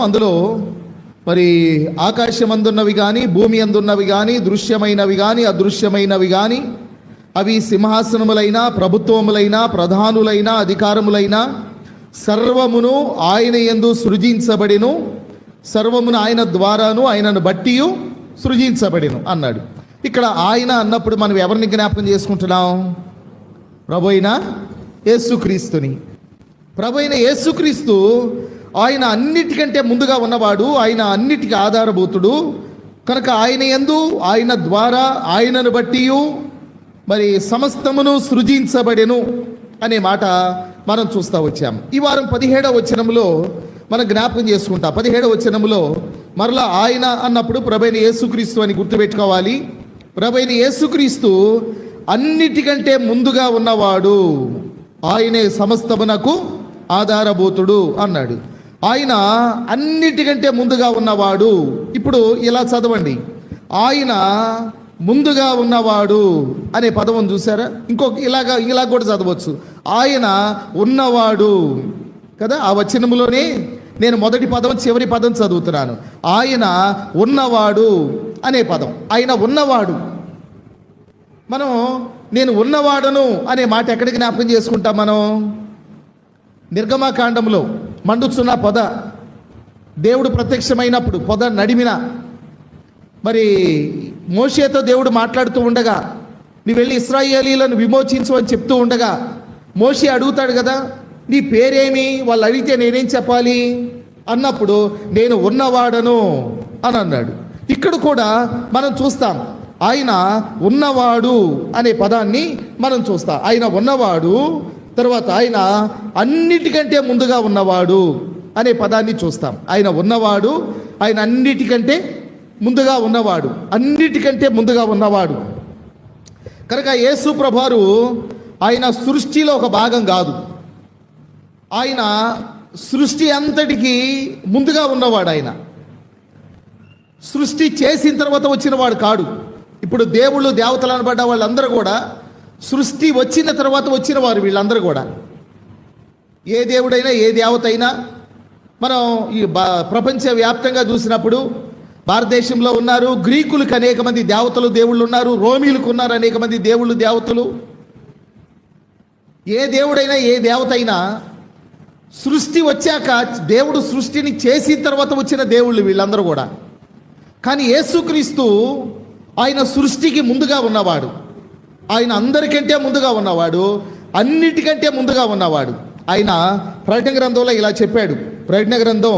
అందులో మరి ఆకాశమందున్నవి కానీ భూమి అందున్నవి కానీ దృశ్యమైనవి కానీ అదృశ్యమైనవి కానీ అవి సింహాసనములైన ప్రభుత్వములైన ప్రధానులైన అధికారములైన సర్వమును ఆయన యందు సృజించబడిను, సర్వమును ఆయన ద్వారాను ఆయనను బట్టి సృజించబడిను అన్నాడు. ఇక్కడ ఆయన అన్నప్పుడు మనం ఎవరిని జ్ఞాపకం చేసుకుంటున్నాం? ప్రభు అయిన యేసుక్రీస్తుని. ప్రభు అయిన యేసుక్రీస్తు ఆయన అన్నిటికంటే ముందుగా ఉన్నవాడు, ఆయన అన్నిటికీ ఆధారభూతుడు కనుక ఆయన యందు ఆయన ద్వారా ఆయనను బట్టి మరి సమస్తమును సృజించబడెను అనే మాట మనం చూస్తూ వచ్చాం. ఈ వారం 17వ వచనంలో మనం జ్ఞాపకం చేసుకుంటాం. 17వ వచనంలో మరలా ఆయన అన్నప్పుడు ప్రభైన యేసుక్రీస్తు అని గుర్తుపెట్టుకోవాలి. ప్రభైన యేసుక్రీస్తు అన్నిటికంటే ముందుగా ఉన్నవాడు, ఆయనే సమస్తమునకు ఆధారభూతుడు అన్నాడు. ఆయన అన్నిటికంటే ముందుగా ఉన్నవాడు. ఇప్పుడు ఇలా చదవండి, ఆయన ముందుగా ఉన్నవాడు అనే పదం చూసారా? ఇలా కూడా చదవచ్చు, ఆయన ఉన్నవాడు కదా. ఆ వచనములోనే నేను మొదటి పదం చివరి పదం చదువుతున్నాను. ఆయన ఉన్నవాడు అనే పదం, ఆయన ఉన్నవాడు. మనం నేను ఉన్నవాడను అనే మాట ఎక్కడికి జ్ఞాపకం చేసుకుంటాం? మనం నిర్గమకాండంలో మండుచున్న పొద, దేవుడు ప్రత్యక్షమైనప్పుడు పొద నడిమిన మరి మోషేతో దేవుడు మాట్లాడుతూ ఉండగా నీ వెళ్ళి ఇశ్రాయేలీలను విమోచించు అని చెప్తూ ఉండగా మోషే అడుగుతాడు కదా, నీ పేరేమి? వాళ్ళు అడిగితే నేనేం చెప్పాలి అన్నప్పుడు నేను ఉన్నవాడను అని అన్నాడు. ఇక్కడ కూడా మనం చూస్తాం, ఆయన ఉన్నవాడు అనే పదాన్ని మనం చూస్తాం. ఆయన ఉన్నవాడు, తర్వాత ఆయన అన్నిటికంటే ముందుగా ఉన్నవాడు అనే పదాన్ని చూస్తాం. ఆయన ఉన్నవాడు, ఆయన అన్నిటికంటే ముందుగా ఉన్నవాడు, అన్నిటికంటే ముందుగా ఉన్నవాడు కనుక యేసు ప్రభువారు ఆయన సృష్టిలో ఒక భాగం కాదు, ఆయన సృష్టి అంతటికి ముందుగా ఉన్నవాడు. ఆయన సృష్టి చేసిన తర్వాత వచ్చినవాడు కాడు. ఇప్పుడు దేవుళ్ళు దేవతలు అనబడ్డ వాళ్ళందరూ కూడా సృష్టి వచ్చిన తర్వాత వచ్చిన వారు వీళ్ళందరూ కూడా. ఏ దేవుడైనా ఏ దేవత అయినా మనం ఈ ప్రపంచవ్యాప్తంగా చూసినప్పుడు భారతదేశంలో ఉన్నారు, గ్రీకులకు అనేక మంది దేవతలు దేవుళ్ళు ఉన్నారు, రోమీలకు ఉన్నారు అనేక మంది దేవుళ్ళు దేవతలు. ఏ దేవుడైనా ఏ దేవత అయినా సృష్టి వచ్చాక దేవుడు సృష్టిని చేసిన తర్వాత వచ్చిన దేవుళ్ళు వీళ్ళందరూ కూడా. కానీ యేసుక్రీస్తు ఆయన సృష్టికి ముందుగా ఉన్నవాడు, ఆయన అందరికంటే ముందుగా ఉన్నవాడు, అన్నిటికంటే ముందుగా ఉన్నవాడు. ఆయన ప్రకటన గ్రంథంలో ఇలా చెప్పాడు. ప్రకటన గ్రంథం